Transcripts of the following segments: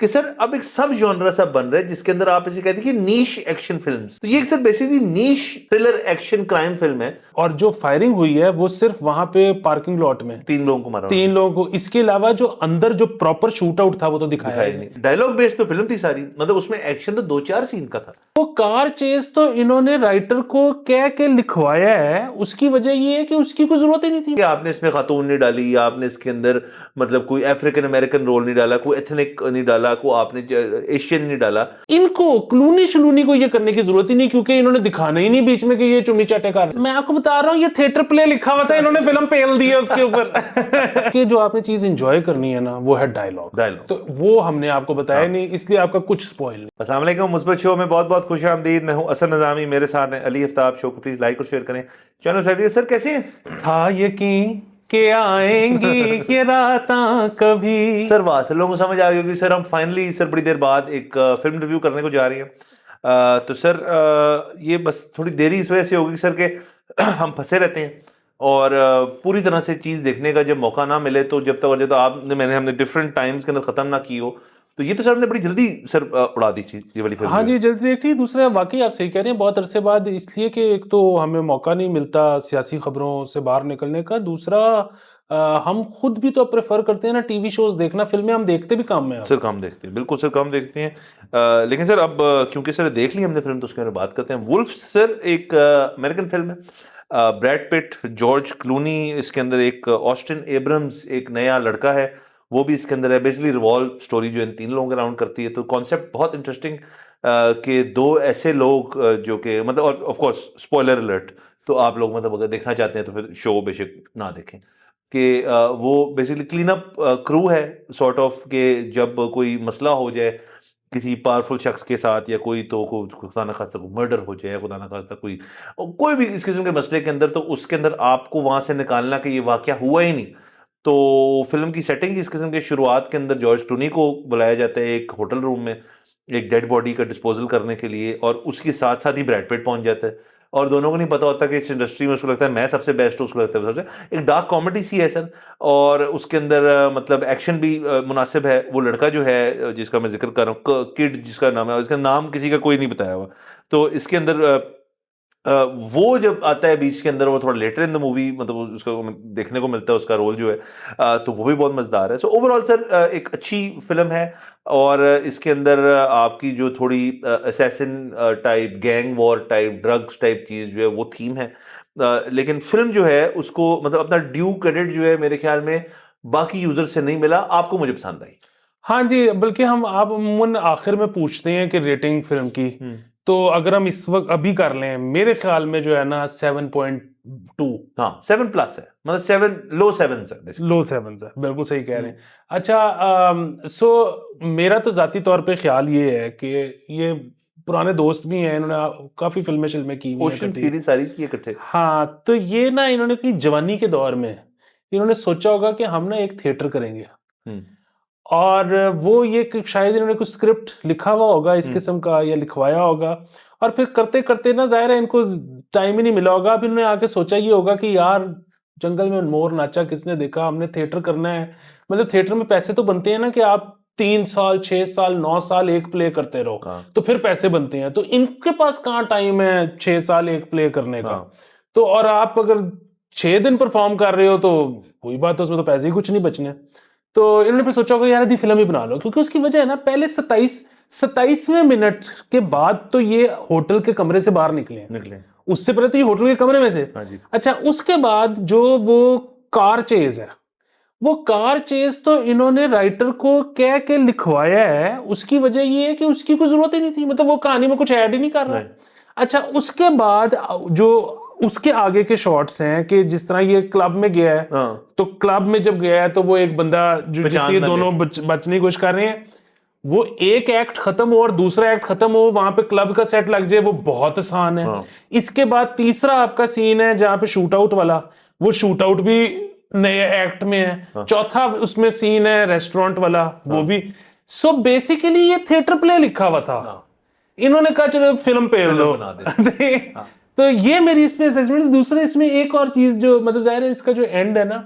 कि सर अब एक सब जॉनरा सा बन रहा है जिसके अंदर आप इसे कहते हैं कि नीश एक्शन फिल्म्स। तो ये एक सर बेसिकली नीश थ्रिलर एक्शन क्राइम फिल्म है। और जो फायरिंग हुई है वो सिर्फ वहां पे पार्किंग लॉट में 3 लोगों को मारा, 3 लोगों को, इसके अलावा जो अंदर जो प्रॉपर शूट आउट था वो तो दिखाया ही नहीं। डायलॉग बेस्ड तो फिल्म थी सारी, मतलब उसमें एक्शन तो 2-4 सीन का था। वो कार चेज तो इन्होंने राइटर को कह के लिखवाया है, उसकी वजह ये है कि उसकी कोई जरूरत ही नहीं थी। कि आपने इसमें खातून नहीं डाली, या आपने इसके अंदर मतलब कोई अफ्रीकन अमेरिकन रोल नहीं डाला, कोई एथनिक नहीं डाला, को आपने एशियन नहीं डाला। इनको क्लूनी शलूनी को ये करने की जरूरत ही नहीं, क्योंकि इन्होंने दिखाना ही नहीं बीच में कि ये चुम्मी चाटे कर। मैं आपको बता रहा हूँ ये थिएटर प्ले लिखा हुआ था, इन्होंने फिल्म पेल दी है उसके ऊपर। कि जो आपने चीज एंजॉय करनी है ना वो है डायलॉग, तो वो हमने आपको बताया नहीं, इसलिए आपका कुछ स्पॉइल नहीं। अस्सलाम वालेकुम, मुस्बत शो में बहुत बहुत खुश आमदीद। मैं हूं असद नज़ामी, मेरे साथ हैं अली आफ्ताब। शो को प्लीज लाइक और शेयर करें, चैनल सब्सक्राइब। सर कैसे हैं? था यकीन के आएंगी ये रातां कभी। सर वाह, सर लोगों को समझ आ गई होगी सर हम फाइनली सर बड़ी देर बाद एक फिल्म रिव्यू करने को जा रही हैं। तो सर ये बस थोड़ी देरी इस वजह से होगी सर के हम फंसे रहते हैं और पूरी तरह से चीज़ देखने का जब मौका ना मिले तो जब तक तो हमने डिफरेंट टाइम्स के अंदर ख़त्म ना की हो, तो ये तो सर हमने बड़ी जल्दी सर उड़ा दी चीज, ये वाली फिल्म। हाँ जी, जल्दी देखी। दूसरा वाकई आप सही कह रहे हैं, बहुत अरसे बाद, इसलिए कि एक तो हमें मौका नहीं मिलता सियासी खबरों से बाहर निकलने का, दूसरा हम खुद भी तो प्रेफर करते हैं ना टीवी शोज देखना, फिल्में हम देखते भी कम है। सर कम देखते हैं, बिल्कुल सर कम देखते हैं। लेकिन सर अब क्योंकि सर देख ली हमने फिल्म तो उसके बारे में बात करते हैं। वुल्फ सर एक अमेरिकन फिल्म है, ब्रैड पिट, जॉर्ज क्लूनी इसके अंदर, एक ऑस्टिन एब्रम्स एक नया लड़का है वो भी इसके अंदर है। बेसिकली रिवॉल्व स्टोरी जो इन 3 लोगों के राउंड करती है। तो कॉन्सेप्ट बहुत इंटरेस्टिंग कि 2 ऐसे लोग जो कि मतलब, और ऑफ कोर्स स्पॉइलर अलर्ट, तो आप लोग मतलब अगर देखना चाहते हैं तो फिर शो बेशक ना देखें। कि वो बेसिकली क्लीन अप क्रू है सॉर्ट ऑफ, के जब कोई मसला हो जाए किसी पावरफुल शख्स के साथ, या कोई तो खुदा ना खास्ता कोई मर्डर हो जाए, खुदा ना खास्ता कोई भी इस किस्म के मसले के अंदर, तो उसके अंदर आपको वहां से निकालना कि ये वाकया हुआ ही नहीं। तो फिल्म की सेटिंग इस किस्म के शुरुआत के अंदर जॉर्ज क्लूनी को बुलाया जाता है एक होटल रूम में एक डेड बॉडी का डिस्पोजल करने के लिए, और उसके साथ साथ ही ब्रैड पिट पहुंच जाता है। और दोनों को नहीं पता होता कि इस इंडस्ट्री में उसको लगता है मैं सबसे बेस्ट हूँ, उसको लगता है सबसे। एक डार्क कॉमेडी सी है सर, और उसके अंदर मतलब एक्शन भी मुनासिब है। वो लड़का जो है जिसका मैं जिक्र कर रहा हूँ, किड जिसका नाम है, इसका नाम किसी का कोई नहीं बताया हुआ। तो इसके अंदर वो जब आता है बीच के अंदर, वो थोड़ा लेटर इन द मूवी, मतलब उसको देखने को मिलता है उसका रोल जो है, तो वो भी बहुत मजेदार है। सो ओवरऑल सर एक अच्छी फिल्म है। और इसके अंदर आपकी जो थोड़ी assassin type, gang war type, drugs type चीज जो है वो थीम है। लेकिन फिल्म जो है उसको मतलब अपना ड्यू क्रेडिट जो है मेरे ख्याल में बाकी यूजर से नहीं मिला। आपको मुझे पसंद आई। हाँ जी, बल्कि हम आप अमूमन आखिर में पूछते हैं कि रेटिंग फिल्म की, तो अगर हम इस वक्त अभी कर लें, मेरे ख्याल में जो है ना 7.2। हाँ 7+ है, मतलब 7 लो 7 है, लो 7 है, बिल्कुल सही कह रहे हैं। अच्छा, सो मेरा तो जाती तौर पे ख्याल ये है कि ये पुराने दोस्त भी हैं, इन्होंने काफी फिल्में शिल्में की हुई हैं, ओशन सीरीज सारी की इकट्ठे। हाँ, तो ये ना इन्होंने अपनी जवानी के दौर में इन्होंने सोचा होगा कि हम ना एक थिएटर करेंगे, और वो ये शायद इन्होंने कुछ स्क्रिप्ट लिखा हुआ होगा इस किस्म का, या लिखवाया होगा, और फिर करते करते ना जाहिर है इनको टाइम ही नहीं मिला होगा। अब इन्होंने आके सोचा ये होगा कि यार जंगल में मोर नाचा किसने देखा, हमने थिएटर करना है। मतलब थिएटर में पैसे तो बनते हैं ना, कि आप 3 साल 6 साल 9 साल एक प्ले करते रहो तो फिर पैसे बनते हैं। तो इनके पास कहाँ टाइम है 6 साल एक प्ले करने का। तो और आप अगर 6 दिन परफॉर्म कर रहे हो तो कोई बात है, उसमें तो पैसे ही कुछ नहीं बचने। तो इन्होंने फिर सोचा होगा यार यदि फिल्म ही बना लो, क्योंकि उसकी वजह है ना, पहले 27वें मिनट के बाद तो ये होटल के कमरे से बाहर निकले। उससे पहले तो ये होटल के कमरे में थे। अच्छा, उसके बाद जो वो कार चेज है, वो कार चेज तो इन्होंने राइटर को कह के लिखवाया है। उसकी वजह ये है कि उसकी कोई जरूरत ही नहीं थी, मतलब वो कहानी में कुछ ऐड ही नहीं कर रहा। अच्छा, उसके बाद जो उसके आगे के शॉट्स हैं कि जिस तरह ये क्लब में गया है, तो क्लब में जब गया है तो वो एक बंदा जिससे ये दोनों बचने की कोशिश कर रहे हैं, वो एक एक्ट खत्म हो और दूसरा एक्ट खत्म हो, वहां पे क्लब का सेट लग जाए, वो बहुत आसान है। इसके बाद तीसरा आपका सीन है जहां पे शूट आउट वाला, वो शूट आउट भी नए एक्ट में है। चौथा उसमें सीन है रेस्टोरेंट वाला, वो भी। सो बेसिकली ये थिएटर प्ले लिखा हुआ था, इन्होंने कहा चलो फिल्म पे लो। तो ये मेरी इसमें असेसमेंट। दूसरे इसमें एक और चीज जो मतलब जाहिर है इसका जो एंड है ना,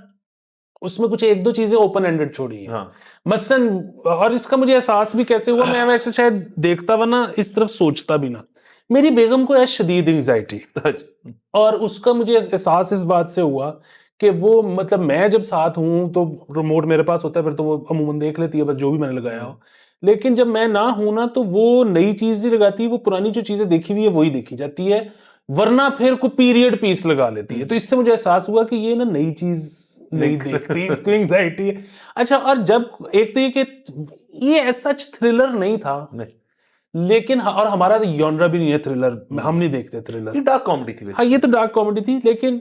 उसमें कुछ एक दो चीजें ओपन एंडेड छोड़ी है। हाँ। मसलन, और इसका मुझे एहसास भी कैसे हुआ, मैं वैसे शायद देखता हुआ ना इस तरफ सोचता भी ना, मेरी बेगम को है शदीद एंग्जाइटी, और उसका मुझे एहसास इस बात से हुआ कि वो मतलब मैं जब साथ हूं तो रिमोट मेरे पास होता है, फिर तो वो अमूमन देख लेती है बस जो भी मैंने लगाया हो, लेकिन जब मैं ना हूं ना तो वो नई चीज नहीं लगाती, वो पुरानी जो चीजें देखी हुई है वही देखी जाती है, वरना फिर कोई पीरियड पीस लगा लेती है। तो इससे मुझे एहसास हुआ कि ये ना नई चीज नहीं देखती, इसको एंग्जाइटी है। अच्छा, और जब एक तो ये कि ये ऐसा थ्रिलर नहीं था, लेकिन और हमारा तो जॉनरा भी नहीं है थ्रिलर, हम नहीं देखते थ्रिलर, ये डार्क कॉमेडी थी। हाँ, ये तो डार्क कॉमेडी थी। लेकिन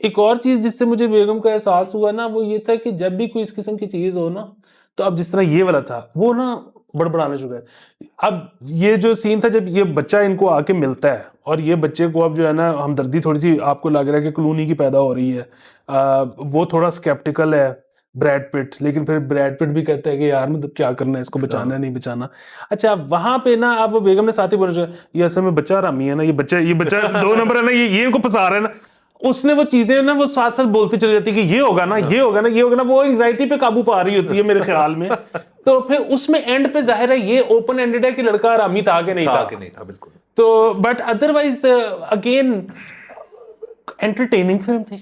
एक और चीज जिससे मुझे बेगम का एहसास हुआ ना, वो ये था कि जब भी कोई इस किस्म की चीज हो ना, तो अब जिस तरह ये वाला था वो ना बड़बड़ाने चुका है। अब ये जो सीन था जब ये बच्चा इनको आके मिलता है, और ये बच्चे को अब जो है ना हमदर्दी थोड़ी सी आपको लग रहा है कि क्लूनी की पैदा हो रही है, वो थोड़ा स्केप्टिकल है ब्रैड पिट, लेकिन फिर ब्रैड पिट भी कहता है कि यार मतलब क्या करना है, इसको बचाना है नहीं बचाना। अच्छा, वहां पे ना अब वो बेगम ने साथ ही बोला, ये असल में बच्चा हरामी है ना, ये बच्चा 2 नंबर है ना, ये इनको फंसा रहा है ना। उसने वो चीजें ना वो साथ साथ बोलती चली जाती कि ये होगा ना, ये होगा ना, ये होगा ना, वो एंग्जाइटी पे काबू पा रही होती है मेरे ख्याल में। तो फिर उसमें एंड पे जाहिर है ये ओपन एंडेड है कि लड़का हरामी था कि नहीं था, बिल्कुल। तो but otherwise again entertaining film थी,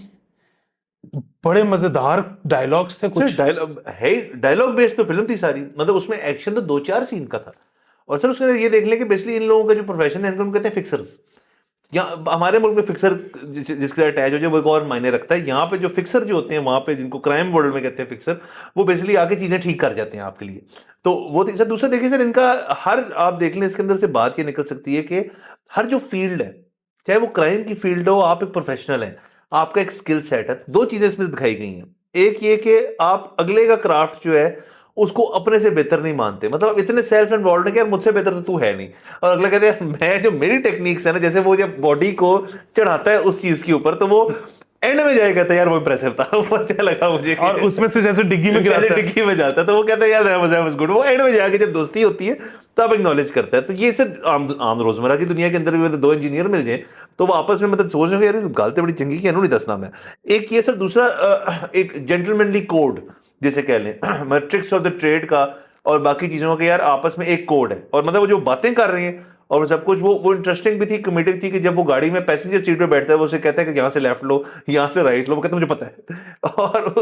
बड़े मजेदार डायलॉग्स थे कुछ। डायलॉग बेस्ड तो फिल्म थी सारी, मतलब उसमें एक्शन तो 2-4 सीन का था। और सर उसके अंदर ये देख लें कि बेसिकली इन लोगों का जो प्रोफेशन है इनको कहते हैं फिक्सर्स। यहाँ हमारे मुल्क में फिक्सर जिसके साथ अटैच हो जाए वो एक और मायने रखता है। यहाँ पे जो फिक्सर जो होते हैं वहां पे, जिनको क्राइम वर्ल्ड में कहते हैं फिक्सर, वो बेसिकली आके चीजें ठीक कर जाते हैं आपके लिए। तो वो सर दूसरा देखिए सर, इनका हर आप देख लें इसके अंदर से बात ये निकल सकती है कि हर जो फील्ड है, चाहे वो क्राइम की फील्ड हो, आप एक प्रोफेशनल है, आपका एक स्किल सेट है। 2 चीजें इसमें दिखाई गई हैं। एक ये कि आप अगले का क्राफ्ट जो है उसको अपने से बेहतर नहीं मानते, मतलब इतने सेल्फ इन्वॉल्व है कि यार मुझसे बेहतर तो तू है नहीं। और अगला कहते हैं मैं जो मेरी टेक्निक्स है ना, जैसे वो जब बॉडी को चढ़ाता है उस चीज के ऊपर, तो वो एंड में जाए कहता है यार वो इंप्रेसिव था, वो अच्छा लगा मुझे। और उसमें से जैसे डिग्गी में जाता है तो वो कहता है यार वाज गुड। वो एंड में जाके जब दोस्ती होती है तब एक्नॉलेज करता है। तो ये सिर्फ आम रोजमर्रा की दुनिया के अंदर भी 2 इंजीनियर मिल जाए तो वो आपस में मतलब सोच रहे हैं यार गालते बड़ी चंगी की नहीं दसना मैं। एक ये सर, दूसरा एक जेंटलमैनली कोड जिसे कह लें, मतलब ट्रिक्स ऑफ द ट्रेड का और बाकी चीजों का यार आपस में एक कोड है। और मतलब वो जो बातें कर रहे हैं और सब कुछ वो इंटरेस्टिंग भी थी, कॉमेडिक थी कि जब वो गाड़ी में पैसेंजर सीट पे बैठता है वो उसे कहता है कि यहाँ से लेफ्ट लो, यहाँ से राइट लो, वो कहता है मुझे पता है।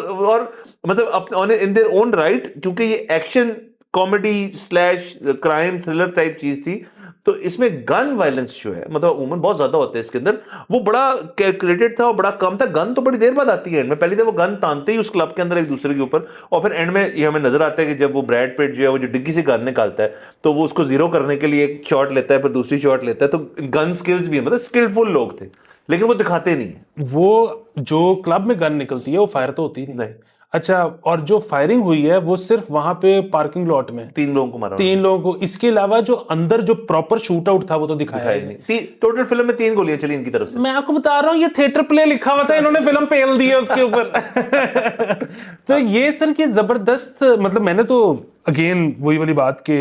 और मतलब अपने इन देयर ओन राइट, क्योंकि ये action comedy slash crime thriller type चीज थी, तो इसमें गन वायलेंस जो है मतलब उमूमन बहुत ज्यादा होता है इसके अंदर, वो बड़ा कैलकुलेटेड था और बड़ा कम था। गन तो बड़ी देर बाद आती है एंड में, पहले तो वो गन तानते ही उस क्लब के अंदर एक दूसरे के ऊपर, और फिर एंड में ये हमें नजर आता है कि जब वो ब्रैड पिट जो है वो जो डिग्गी से गन निकालता है तो वो उसको जीरो करने के लिए एक शॉट लेता है, फिर दूसरी शॉट लेता है। तो गन स्किल्स भी है, मतलब स्किलफुल लोग थे, लेकिन वो दिखाते नहीं है। वो जो क्लब में गन निकलती है वो फायर तो होती नहीं। अच्छा, और जो फायरिंग हुई है वो सिर्फ वहां पे पार्किंग लॉट में 3 लोगों को मारा, 3 लोगों को। इसके अलावा जो अंदर जो प्रॉपर शूट आउट था वो तो दिखाया ही नहीं। टोटल फिल्म में 3 गोलियां चली इनकी तरफ से। मैं आपको बता रहा हूँ, ये थिएटर प्ले लिखा हुआ था, इन्होंने फिल्म पेल दी है उसके ऊपर। तो ये सर की जबरदस्त, मतलब मैंने तो अगेन वही वाली बात के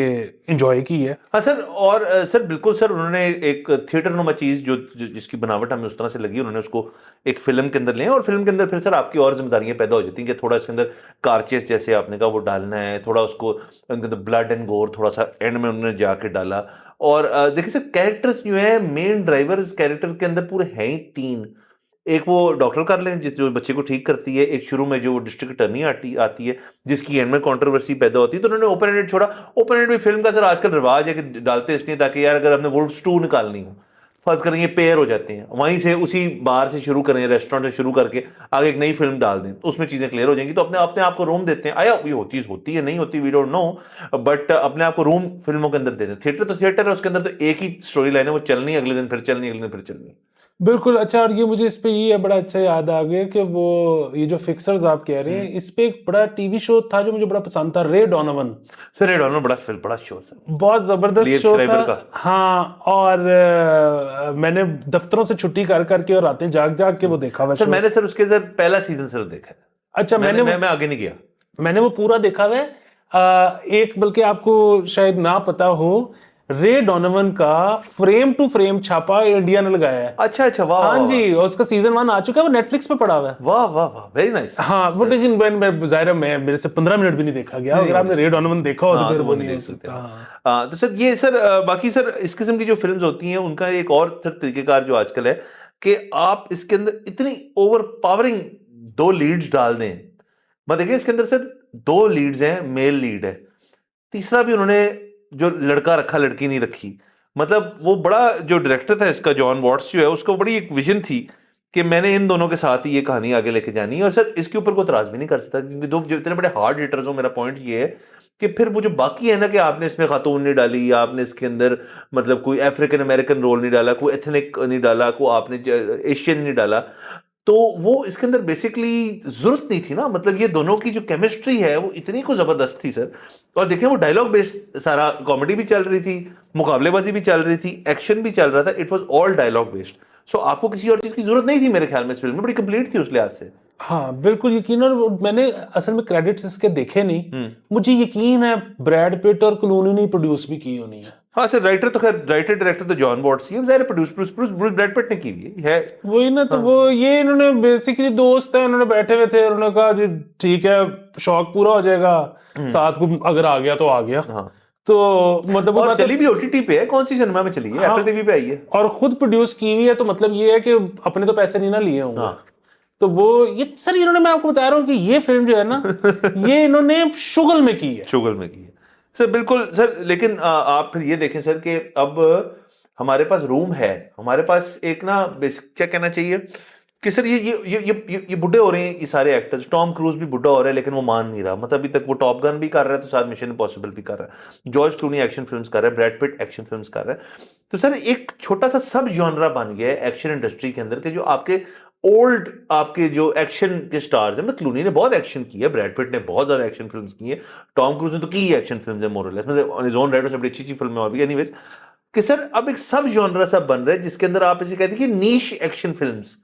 एंजॉय की है। हाँ सर, और सर बिल्कुल सर, उन्होंने एक थिएटर नुमा चीज जो जिसकी बनावट हमें उस तरह से लगी, उन्होंने उसको एक फिल्म के अंदर लिया। और फिल्म के अंदर फिर सर आपकी और जिम्मेदारियां पैदा हो जाती हैं कि थोड़ा इसके अंदर कारचेस जैसे आपने कहा वो डालना है, थोड़ा उसको ब्लड एंड गोर थोड़ा सा एंड में उन्होंने जाके डाला। और देखिए सर, कैरेक्टर्स जो है मेन ड्राइवर्स कैरेक्टर के अंदर पूरे हैं ही 3। एक वो डॉक्टर कर लें जो बच्चे को ठीक करती है, एक शुरू में जो डिस्ट्रिक्ट अटर्नी आती है जिसकी एंड में कंट्रोवर्सी पैदा होती है, तो उन्होंने ओपन एंडेड छोड़ा। ओपन एंडेड भी फिल्म का सर आजकल रिवाज है कि डालते इसलिए ताकि यार अगर हमने वुल्फ्स 2 निकालनी हो, फर्ज करें ये पेयर हो जाते हैं, वहीं से उसी बार से शुरू करें, रेस्टोरेंट से शुरू करके आगे एक नई फिल्म डाल दें, उसमें चीजें क्लियर हो जाएंगी। तो अपने आप को रूम देते हैं, आया ये चीज होती है नहीं होती वी डोंट नो, बट अपने आप को रूम फिल्मों के अंदर देते हैं। थिएटर तो थिएटर है, उसके अंदर तो एक ही स्टोरी लाइन है, वो चलनी अगले दिन फिर चलनी, अगले दिन फिर चलनी। बिल्कुल। अच्छा, और ये मुझे इस पे ये बड़ा अच्छा याद आ गया कि वो ये जो फिक्सर्स आप कह रहे हैं, इस पे एक बड़ा टीवी शो था जो मुझे बड़ा पसंद था, रे डोनोवन। सर रे डोनोवन बड़ा शो था, बहुत जबरदस्त शो था। हाँ, और मैंने दफ्तरों से छुट्टी कर करके और रातें जाग जाग के वो देखा हुआ। सर मैंने सर उसके अंदर पहला सीजन सर देखा है। अच्छा, मैं आगे नहीं गया, मैंने वो पूरा देखा हुआ है। एक बल्कि आपको शायद ना पता हो, रे डोनोवन का फ्रेम टू फ्रेम छापा इंडिया ने लगाया है। अच्छा अच्छा, वाह हाँ वाह, जी, और उसका सीजन 1 आ चुका है, वो नेटफ्लिक्स पे पड़ा हुआ है। वाह वाह वाह, वेरी नाइस। हाँ वो, लेकिन मैं जाहिर है मैं मेरे से 15 मिनट भी नहीं देखा गया। अगर आपने रे डोनोवन देखा हो तो हाँ फिर तो वो वो नहीं नहीं हो देख सकते सकता। आप। हाँ। तो सर ये सर बाकी सर इस किस्म की जो फिल्म्स होती हैं उनका एक और सर तरीकेकार जो आजकल है कि आप इसके अंदर इतनी ओवर पावरिंग दो लीड्स डाल दें। मैं देखिए इसके अंदर सर दो लीड्स हैं, मेल लीड है, तीसरा भी उन्होंने जो लड़का रखा लड़की नहीं रखी। मतलब वो बड़ा जो डायरेक्टर था इसका जॉन वॉट्स जो है, उसको बड़ी एक विजन थी कि मैंने इन दोनों के साथ ही ये कहानी आगे लेके जानी है। और सर इसके ऊपर कोई इतराज भी नहीं कर सकता क्योंकि दो जितने बड़े हार्ड हिटर्स हो, मेरा पॉइंट ये है कि फिर वो जो बाकी है ना कि आपने इसमें खातून नहीं डाली, आपने इसके अंदर मतलब कोई अफ्रीकन अमेरिकन रोल नहीं डाला, कोई एथनिक नहीं डाला, कोई आपने एशियन नहीं डाला, तो वो इसके अंदर बेसिकली जरूरत नहीं थी ना। मतलब ये दोनों की जो केमिस्ट्री है वो इतनी को जबरदस्त थी सर। और देखिए वो डायलॉग बेस्ड सारा, कॉमेडी भी चल रही थी, मुकाबलेबाजी भी चल रही थी, एक्शन भी चल रहा था, it was all dialogue based. So आपको किसी और चीज की जरूरत नहीं थी मेरे ख्याल में, इस फिल्म में बड़ी कंप्लीट थी उस लिहाज से। हाँ बिल्कुल यकीन। और मैंने असल में क्रेडिट्स इसके देखे नहीं, मुझे यकीन है ब्रैड पिट और क्लूनी ने प्रोड्यूस भी की होनी है। हाँ सर, राइटर तो खैर राइटर डायरेक्टर तो जॉन वॉट्स ही है, ज़ाहिर है प्रोड्यूस ब्रैड पिट ने की हुई है। वही ना, तो हाँ। वो ये इन्होंने बेसिकली दोस्त है, उन्होंने बैठे हुए थे, उन्होंने कहा जी ठीक है शौक पूरा हो जाएगा, साथ को अगर आ गया तो आ गया। हाँ। तो मतलब वो और बात चली भी ओटीटी पे है, कौन सी सिनेमा में चली है? हाँ, एप्पल टीवी पे आई है। और खुद प्रोड्यूस की हुई है, तो मतलब ये है कि अपने तो पैसे नहीं ना लिए होंगे। हाँ। तो वो ये सर इन्होंने, मैं आपको बता रहा हूँ कि ये फिल्म जो है ना ये इन्होंने शुगल में की है। शुगल में की है सर, बिल्कुल सर। लेकिन आप फिर ये देखें सर कि अब हमारे पास रूम है, हमारे पास एक ना बेसिक क्या कहना चाहिए कि सर ये बुढ़े हो रहे हैं, ये सारे एक्टर्स। टॉम क्रूज भी बुढ़ा हो रहा है लेकिन वो मान नहीं रहा। मतलब अभी तक वो टॉप गन भी कर रहा है, तो साथ मिशन इम्पॉसिबल भी कर रहा है। जॉर्ज क्लूनी एक्शन फिल्म्स कर रहा है, ब्रैड पिट एक्शन फिल्म्स कर रहा है। तो सर एक छोटा सा सब जॉनरा बन गया है एक्शन इंडस्ट्री के अंदर के जो आपके ओल्ड आपके जो एक्शन के स्टार्स हैं। मतलब क्लूनी ने बहुत एक्शन किया है, ब्रैड पिट ने बहुत ज्यादा एक्शन फिल्म्स की है, टॉम क्रूज ने तो की एक्शन फिल्म्स है मोरलेस, मतलब ऑन हिज ओन राइट बड़ी अच्छी अच्छी फिल्में और भी। एनीवेज कि सर अब एक सब जॉनरा सा बन रहा है जिसके अंदर आप इसे कहते हैं कि नीश एक्शन फिल्म्स।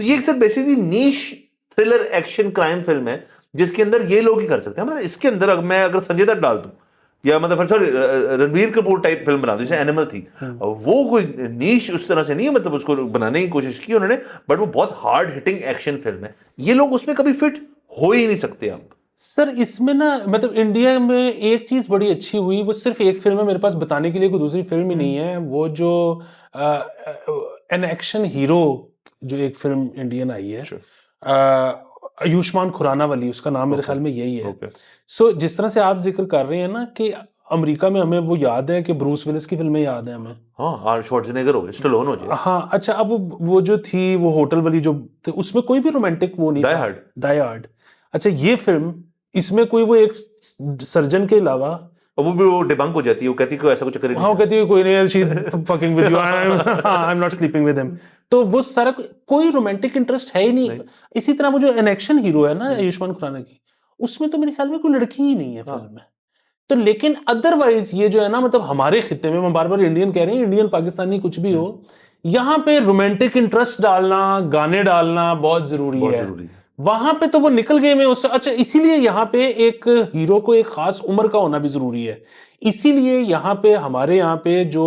तो ये एक सर बेसिकली नीश थ्रिलर एक्शन क्राइम फिल्म है जिसके अंदर ये लोग ही कर सकते हैं। मतलब इसके अंदर अगर मैं संजय दत्त डाल दूं या मतलब sorry Ranbir Kapoor type film बना दूं जैसे एनिमल थी, वो कोई नीश उस तरह से नहीं है, मतलब उसको बनाने की कोशिश की उन्होंने, बट वो बहुत हार्ड हिटिंग एक्शन फिल्म है। ये लोग उसमें कभी फिट हो ही नहीं सकते। आप सर इसमें ना मतलब इंडिया में एक चीज बड़ी अच्छी हुई, वो सिर्फ एक फिल्म है मेरे पास बताने के लिए, कोई दूसरी फिल्म ही नहीं है। वो जो एन एक्शन हीरो जो एक फिल्म इंडियन आई है, आयुष्मान खुराना वाली, उसका नाम मेरे ख्याल में यही है। सो जिस तरह से आप जिक्र कर रहे हैं ना कि अमेरिका में हमें वो याद है कि ब्रूस विलिस की फिल्में याद है हमें। हाँ, श्वार्ज़नेगर हो गए, स्टैलोन हो जाए। हाँ अच्छा, अब वो जो थी वो होटल वाली जो उसमें कोई भी रोमांटिक वो नहीं था। Die hard. अच्छा ये फिल्म, इसमें कोई वो एक सर्जन के अलावा, और वो भी वो डिबंक हो जाती है, वो कहती है कोई ऐसा कुछ करे नहीं। हाँ वो कहती है कोई नहीं, she is fucking with you, I am not sleeping with him. तो वो सारा कोई रोमांटिक इंटरेस्ट है ही नहीं। इसी तरह वो जो एन एक्शन हीरो है ना आयुष्मान खुराना की, उसमें तो मेरे ख्याल में कोई लड़की ही नहीं है फिल्म में। तो लेकिन अदरवाइज ये जो है ना, मतलब हमारे खित्ते में, मैं बार बार इंडियन कह रहे हैं, इंडियन पाकिस्तानी कुछ भी हो, यहाँ पे रोमांटिक इंटरेस्ट डालना, गाने डालना बहुत जरूरी है। वहां पे तो वो निकल गए में उससे। अच्छा इसीलिए यहाँ पे एक हीरो को एक खास उम्र का होना भी जरूरी है। इसीलिए यहाँ पे हमारे यहाँ पे जो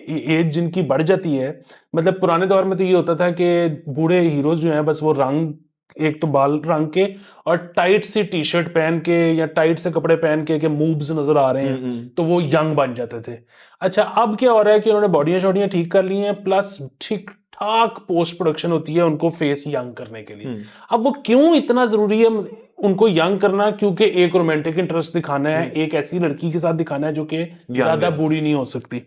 एज जिनकी बढ़ जाती है, मतलब पुराने दौर में तो ये होता था कि बूढ़े हीरोज जो हैं बस वो रंग, एक तो बाल रंग के और टाइट सी टी शर्ट पहन के या टाइट से कपड़े पहन के मूव्स नजर आ रहे हैं तो वो यंग बन जाते थे। अच्छा अब क्या हो रहा है कि उन्होंने बॉडियां शॉडियां ठीक कर ली हैं, प्लस ठीक ठाक पोस्ट प्रोडक्शन होती है उनको फेस यंग करने के लिए। अब वो क्यों इतना जरूरी है उनको यंग करना? क्योंकि एक रोमांटिक इंटरेस्ट दिखाना है, एक ऐसी लड़की के साथ दिखाना है जो कि ज्यादा बूढ़ी नहीं हो सकती।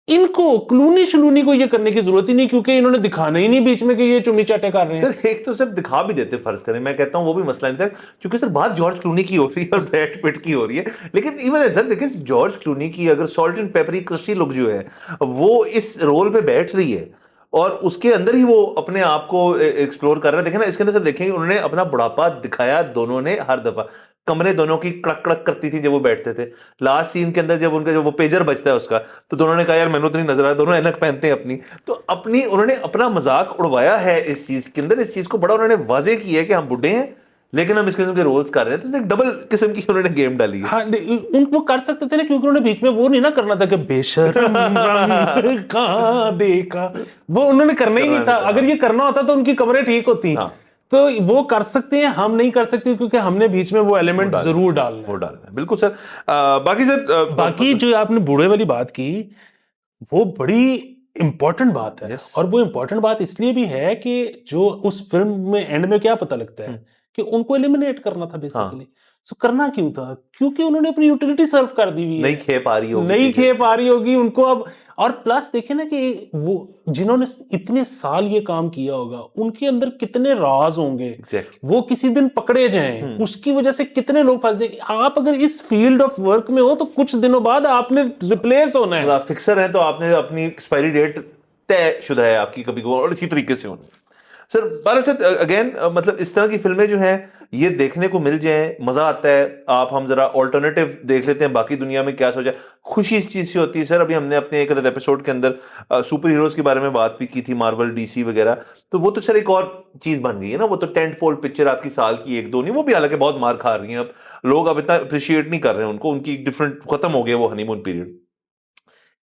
इनको क्लूनी शलूनी को ये करने की जरूरत ही नहीं, क्योंकि इन्होंने दिखाना ही नहीं बीच में कि ये चुम्मी चाटे कर रहे हैं। सर एक तो सिर्फ दिखा भी देते, फर्ज करें, मैं कहता हूं वो भी मसला नहीं था, क्योंकि सर बात जॉर्ज क्लूनी की हो रही है और ब्रैड पिट की हो रही है। लेकिन इवन सर देखिए जॉर्ज क्लूनी की अगर सॉल्ट एंड पेपरी क्रशी लुक जो है वो इस रोल पे बैठ रही है और उसके अंदर ही वो अपने आप को एक्सप्लोर कर रहे हैं। देखें ना इसके अंदर सर, देखेंगे उन्होंने अपना बुढ़ापा दिखाया दोनों ने, हर दफा कमरे दोनों की कड़क कड़क करती थी जब वो बैठते थे। लास्ट सीन के अंदर जब उनका जब वो पेजर बजता है उसका, तो दोनों ने कहा यार मैंने तो नहीं नजर आया, दोनों ऐनक पहनते हैं अपनी। तो अपनी उन्होंने अपना मजाक उड़वाया है इस चीज के अंदर, इस चीज को बड़ा उन्होंने वाजे किया है कि हम बुढ़े हैं लेकिन हम इस किस्म के रोल्स कर रहे हैं, तो एक डबल किस्म की उन्होंने गेम डाली है। हाँ, उनको कर सकते थे ना, क्योंकि उन्होंने बीच में वो नहीं ना करना था कि बेशर्म रंग कहाँ देखा, वो उन्होंने करना ही नहीं था। अगर ये करना होता तो उनकी कमरें ठीक होती। हाँ। तो वो कर सकते हैं, हम नहीं कर सकते, क्योंकि हमने बीच में वो एलिमेंट जरूर डालना है। वो डालना है, बिल्कुल सर। बाकी सर, बाकी जो आपने बूढ़े वाली बात की, वो बड़ी इंपॉर्टेंट बात है। Yes. और वो इंपॉर्टेंट बात इसलिए भी है कि जो उस फिल्म में एंड में क्या पता लगता है कि उनको एलिमिनेट करना था बेसिकली। सो करना क्यों था? क्योंकि उन्होंने अपनी यूटिलिटी सर्व कर दी हुई है, नहीं खे पा रही होगी, नहीं खे पा रही होगी उनको अब। और प्लस देखे ना कि वो जिन्होंने इतने साल ये काम किया होगा, उनके अंदर कितने राज होंगे। Exactly. वो किसी दिन पकड़े जाएं, उसकी वजह से कितने लोग फंस जाएंगे। आप अगर इस फील्ड ऑफ वर्क में हो तो कुछ दिनों बाद आपने रिप्लेस होना है। आप फिक्सर हैं तो आपने अपनी एक्सपायरी डेट तय शुदा है आपकी, कभी को और इसी तरीके से होनी। सर भारत सर, अगेन मतलब इस तरह की फिल्में जो हैं ये देखने को मिल जाए, मजा आता है। आप हम जरा ऑल्टरनेटिव देख लेते हैं, बाकी दुनिया में क्या सोचा। खुशी इस चीज से होती है सर, अभी हमने अपने एक एपिसोड के अंदर सुपर हीरोज के बारे में बात भी की थी, मार्वल, डीसी वगैरह। तो वो तो सर एक और चीज बन गई है ना, वो तो टेंट पोल पिक्चर आपकी साल की एक दो नहीं, वो भी हालांकि बहुत मार खा रही हैं अब। लोग अब इतना अप्रिशिएट नहीं कर रहे हैं उनको, उनकी डिफरेंट खत्म हो गया वो हनीमून पीरियड।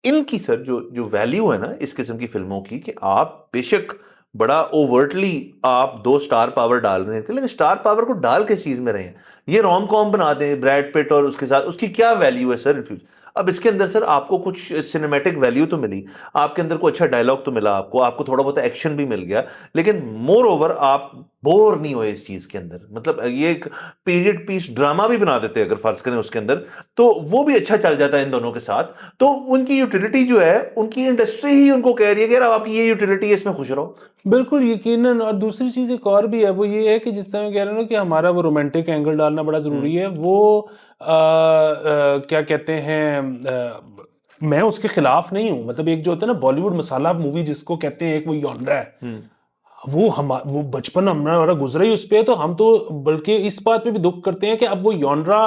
इनकी सर जो जो वैल्यू है ना इस किस्म की फिल्मों की, कि आप बेशक बड़ा ओवर्टली आप 2 स्टार पावर डाल रहे हैं, लेकिन स्टार पावर को डाल किस चीज में रहे हैं? ये रोम कॉम बना दें ब्रैड पिट और उसके साथ, उसकी क्या वैल्यू है सर इन फ्यूचर? अब इसके अंदर सर आपको कुछ सिनेमैटिक वैल्यू तो मिली, आपके अंदर को अच्छा डायलॉग तो मिला, आपको थोड़ा बहुत एक्शन भी मिल गया, लेकिन मोर ओवर आप बोर नहीं हुए इस चीज के अंदर। मतलब ये एक पीरियड पीस ड्रामा भी बना देते हैं अगर फर्ज करें उसके अंदर, तो वो भी अच्छा चल जाता है इन दोनों के साथ। तो उनकी यूटिलिटी जो है, उनकी इंडस्ट्री ही उनको कह रही है कि यार आपकी ये यूटिलिटी है, इसमें खुश रहो। बिल्कुल यकीनन। और दूसरी चीज एक और भी है, वो ये है कि जिस तरह कह रहे हो ना कि हमारा वो रोमांटिक एंगल डालना बड़ा जरूरी है, वो क्या कहते हैं, मैं उसके खिलाफ नहीं हूं। मतलब एक जो होता है ना बॉलीवुड मसाला मूवी जिसको कहते हैं, एक वो जॉनरा है, वो बचपन हमारा गुजरा ही उस पे। तो हम तो बल्कि इस बात पे भी दुख करते हैं कि अब वो जॉनरा,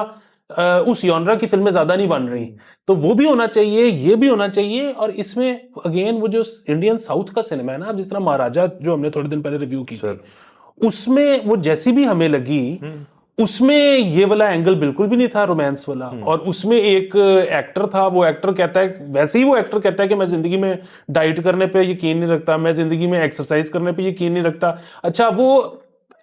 उस जॉनरा की फिल्में ज्यादा नहीं बन रही। तो वो भी होना चाहिए, ये भी होना चाहिए। और इसमें अगेन वो जो इंडियन साउथ का सिनेमा है ना, जिस तरह महाराजा जो हमने थोड़े दिन पहले रिव्यू की थी, उसमें वो जैसी भी हमें लगी, उसमें ये वाला एंगल बिल्कुल भी नहीं था, रोमांस वाला। और उसमें एक एक्टर था, वो एक्टर कहता है, वैसे ही वो एक्टर कहता है कि मैं जिंदगी में डाइट करने पे यकीन नहीं रखता, मैं जिंदगी में एक्सरसाइज करने पे यकीन नहीं रखता। अच्छा, वो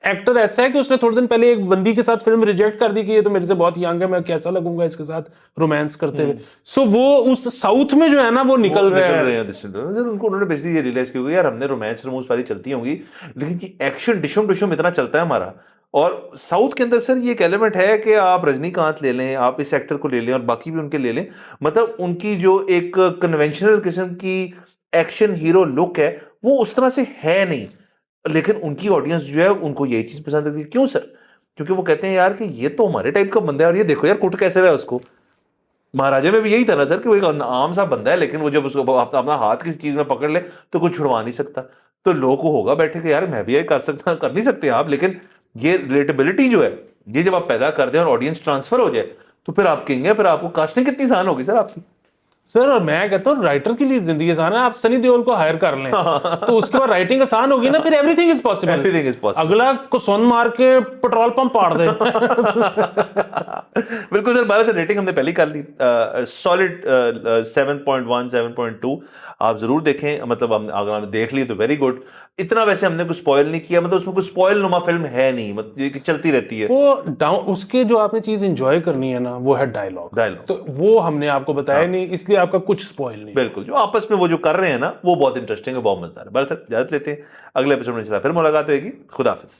एक्टर ऐसा है कि उसने थोड़े दिन पहले एक बंदी के साथ फिल्म रिजेक्ट कर दी कि ये तो मेरे से बहुत यंग है, मैं कैसा लगूंगा इसके साथ रोमांस करते हुए। सो वो उस साउथ में जो है ना वो निकल रहे हैं। उनको उन्होंने बेसिकली ये रियलाइज किया यार हमने रोमांस रोमांस वाली चलती होंगी, लेकिन एक्शन डिशम डिशम इतना चलता है हमारा। और साउथ के अंदर सर ये एक एलिमेंट है कि आप रजनीकांत ले लें, आप इस एक्टर को ले लें और बाकी भी उनके ले लें, मतलब उनकी जो एक कन्वेंशनल किस्म की एक्शन हीरो लुक है वो उस तरह से है नहीं, लेकिन उनकी ऑडियंस जो है उनको यही चीज पसंद आती है। क्यों सर? क्योंकि वो कहते हैं यार कि ये तो हमारे टाइप का बंदा है, और ये देखो यार कुट कैसे रहा है उसको। महाराजा में भी यही था ना सर, कि वो एक आम सा बंदा है, लेकिन वो जब उसको अपना हाथ किसी चीज में पकड़ ले तो कुछ छुड़वा नहीं सकता। तो लोगों को होगा बैठे कि यार मैं भी ये कर सकता, कर नहीं सकते आप, लेकिन ये रिलेटेबिलिटी जो है, ये जब आप पैदा कर दें और ऑडियंस ट्रांसफर हो जाए, तो फिर आप कहेंगे, फिर आपको कास्टिंग कितनी आसान होगी सर आपकी। सर, और मैं कहता हूँ राइटर के लिए जिंदगी आसान है। आप सनी देओल को हायर कर लें तो उसके बाद राइटिंग आसान होगी ना, फिर everything is possible. Everything is possible. अगला को सुन मार के पेट्रोल पंप पाड़ दे। बिल्कुल सर, 12 से रेटिंग हमने पहले कर ली, सॉलिड 7.1 7.2। आप जरूर देखें, मतलब हम अगर हमने देख ली तो वेरी गुड। इतना वैसे हमने कुछ स्पॉइल नहीं किया, मतलब उसमें कुछ स्पॉइल नुमा फिल्म है नहीं, मतलब ये चलती रहती है। वो डाउन उसके जो आपने चीज एंजॉय करनी है ना, वो है डायलॉग। तो वो हमने आपको बताया नहीं, इसलिए आपका कुछ स्पॉइल नहीं। बिल्कुल, जो आपस में वो जो कर रहे हैं ना, वो बहुत इंटरेस्टिंग है, बहुत मजेदार है। बस सर इजाजत लेते हैं, अगले एपिसोड में फिर मुलाकात होगी। खुदा हाफिज।